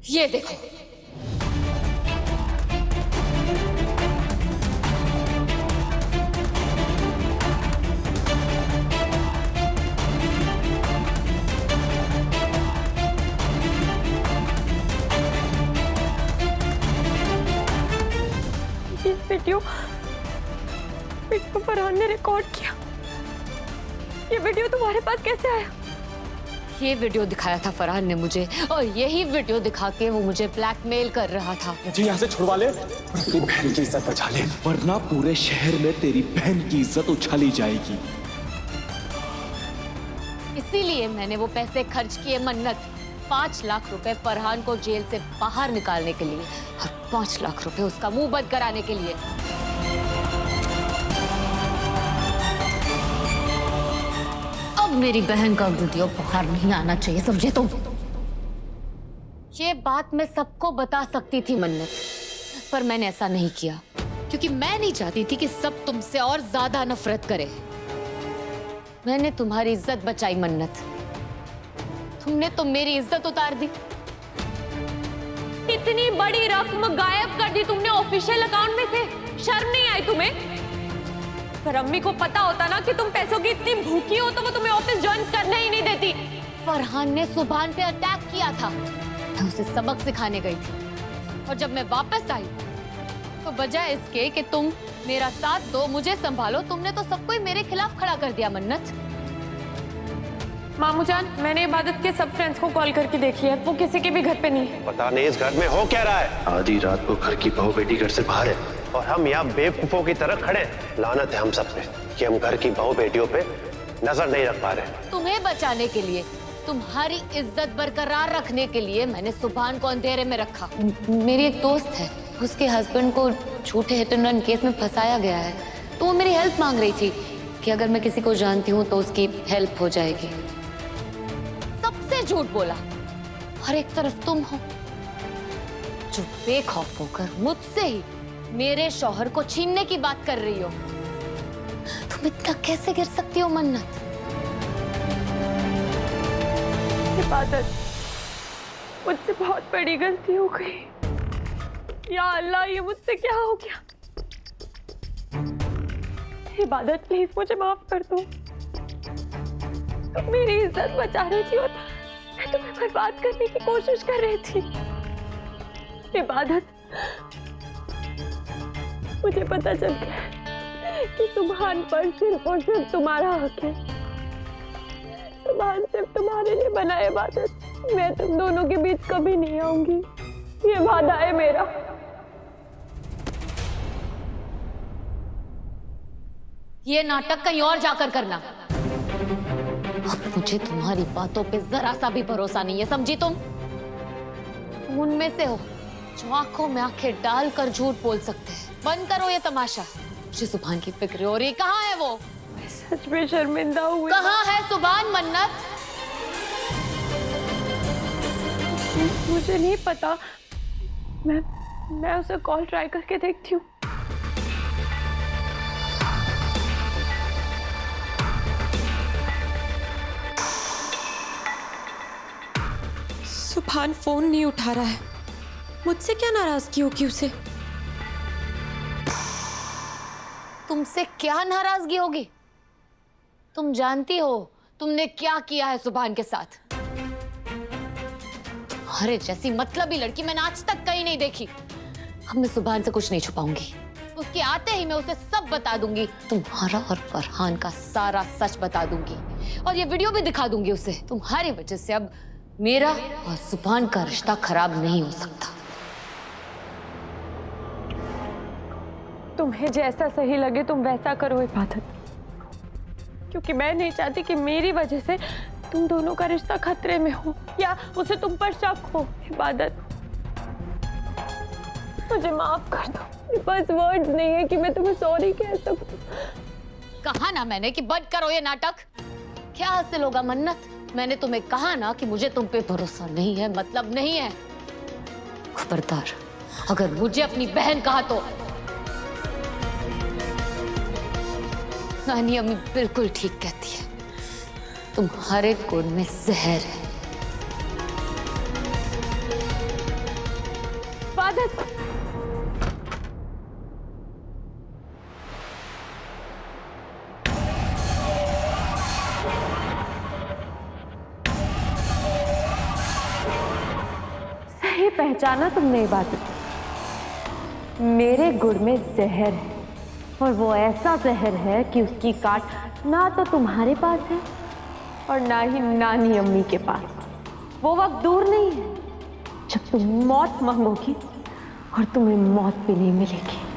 ये देखो, ये वीडियो फरहान ने रिकॉर्ड किया। ये वीडियो तुम्हारे पास कैसे आया? ये वीडियो दिखाया था फरहान ने मुझे, और यही वीडियो दिखा के वो मुझे ब्लैकमेल कर रहा था। मुझे यहाँ से छुड़वा ले और तेरी बहन की इज्जत बचा ले, वरना पूरे शहर में तेरी बहन की इज्जत उछाली जाएगी। इसीलिए मैंने वो पैसे खर्च किए मन्नत, 5 लाख रुपए फरहान को जेल से बाहर निकालने के लिए और 5 लाख रुपए उसका मुंह बंद कराने के लिए। अब मेरी बहन का वीडियो बाहर नहीं आना चाहिए, समझे तुम? ये बात मैं सबको बता सकती थी मन्नत, पर मैंने ऐसा नहीं किया क्योंकि मैं नहीं चाहती थी कि सब तुमसे और ज्यादा नफरत करे। मैंने तुम्हारी इज्जत बचाई मन्नत, तुमने तो मेरी इज्जत उतार दी। इतनी बड़ी रकम गायब कर दी तुमने ऑफिशियल अकाउंट में से। शर्म नहीं आई तुम्हें? अगर अम्मी को पता होता ना कि तुम पैसों की इतनी भूखी हो तो वो तुम्हें ऑफिस ज्वाइन करने ही नहीं देती। फरहान ने सुभान पे अटैक किया था, मैं उसे सबक सिखाने गई थी, और जब मैं वापस आई तो बजाय इसके कि तुम मेरा साथ दो, मुझे संभालो, तुमने तो सबको ही मेरे खिलाफ खड़ा कर दिया मन्नत। मामू जान, मैंने इबादत के सब फ्रेंड्स को कॉल करके देखी है, वो किसी के भी घर पे नहीं है। पता नहीं इस घर में हो क्या रहा है। आधी रात को घर की बहू बेटी घर से बाहर है और हम यहाँ बेवकूफों की तरह खड़े हैं। लानत है हम सब पे कि हम घर की बहू बेटियों पे नजर नहीं रख पा रहे। तुम्हें बचाने के लिए, तुम्हारी इज्जत बरकरार रखने के लिए मैंने सुभान को अंधेरे में रखा। मेरी एक दोस्त है, उसके हस्बैंड को झूठे हिट एंड रन केस में फंसाया गया है, तो वो मेरी हेल्प मांग रही थी कि अगर मैं किसी को जानती हूँ तो उसकी हेल्प हो जाएगी। सबसे झूठ बोला, और एक तरफ तुम हो जो बेखौफ होकर मुझसे ही मेरे शौहर को छीनने की बात कर रही हो। तुम इतना कैसे गिर सकती हो मन्नत? इबादत, मुझसे बहुत बड़ी गलती हो गई। या अल्लाह, ये मुझसे क्या हो गया? इबादत प्लीज मुझे माफ कर दो। तुम मेरी इज्जत बचा रही थी और मैं तुम्हें बर्बाद करने की कोशिश कर रही थी। इबादत, मुझे पता चल गया कि सुभान पर सिर्फ और सिर्फ तुम्हारा हक है। सुभान सिर्फ तुम्हारे लिए बना है। इबादत, मैं तुम दोनों के बीच कभी नहीं आऊंगी, ये वादा है मेरा। ये नाटक कहीं और जाकर करना। अब मुझे तुम्हारी बातों पे जरा सा भी भरोसा नहीं है, समझी तुम? तुम उनमें से हो जो आंखों में आंखें डालकर झूठ बोल सकते हैं। बंद करो ये तमाशा। मुझे सुभान की फिक्र हो रही। कहाँ है वो? मैं सच में शर्मिंदा हुई। कहाँ है सुभान मन्नत? मुझे नहीं पता, मैं उसे कॉल ट्राई करके देखती हूँ। सुभान फोन नहीं उठा रहा है। मुझसे क्या नाराजगी होगी उसे? तुमसे क्या नाराजगी होगी? तुम जानती हो तुमने क्या किया है सुभान के साथ। तुम्हारे जैसी मतलबी लड़की मैंने आज तक कहीं नहीं देखी। अब मैं सुभान से कुछ नहीं छुपाऊंगी, उसके आते ही मैं उसे सब बता दूंगी। तुम्हारा और फरहान का सारा सच बता दूंगी, और ये वीडियो भी दिखा दूंगी उसे। तुम्हारी वजह से अब मेरा और सुभान का रिश्ता खराब नहीं हो सकता। तुम्हें जैसा सही लगे तुम वैसा करो इबादत, क्योंकि मैं नहीं चाहती कि मेरी वजह से तुम दोनों का रिश्ता खतरे में हो या उसे तुम पर शक हो। इबादत, मुझे माफ कर दो। मेरे पास वर्ड्स नहीं है कि मैं तुम्हें सॉरी कह सकूं। कहा ना मैंने कि बंद करो ये नाटक। क्या हासिल होगा मन्नत? मैंने तुम्हें कहा ना कि मुझे तुम पे भरोसा नहीं है, मतलब नहीं है। खबरदार, अगर मुझे अपनी बहन कहा तो। नानी अम्मी बिल्कुल ठीक कहती है, तुम्हारे खून में जहर है। इबादत। सही पहचाना तुमने इबादत। मेरे गुड़ में जहर है और वो ऐसा जहर है कि उसकी काट ना तो तुम्हारे पास है और ना ही नानी अम्मी के पास। वो वक्त दूर नहीं है जब तुम मौत मांगोगी और तुम्हें मौत भी नहीं मिलेगी।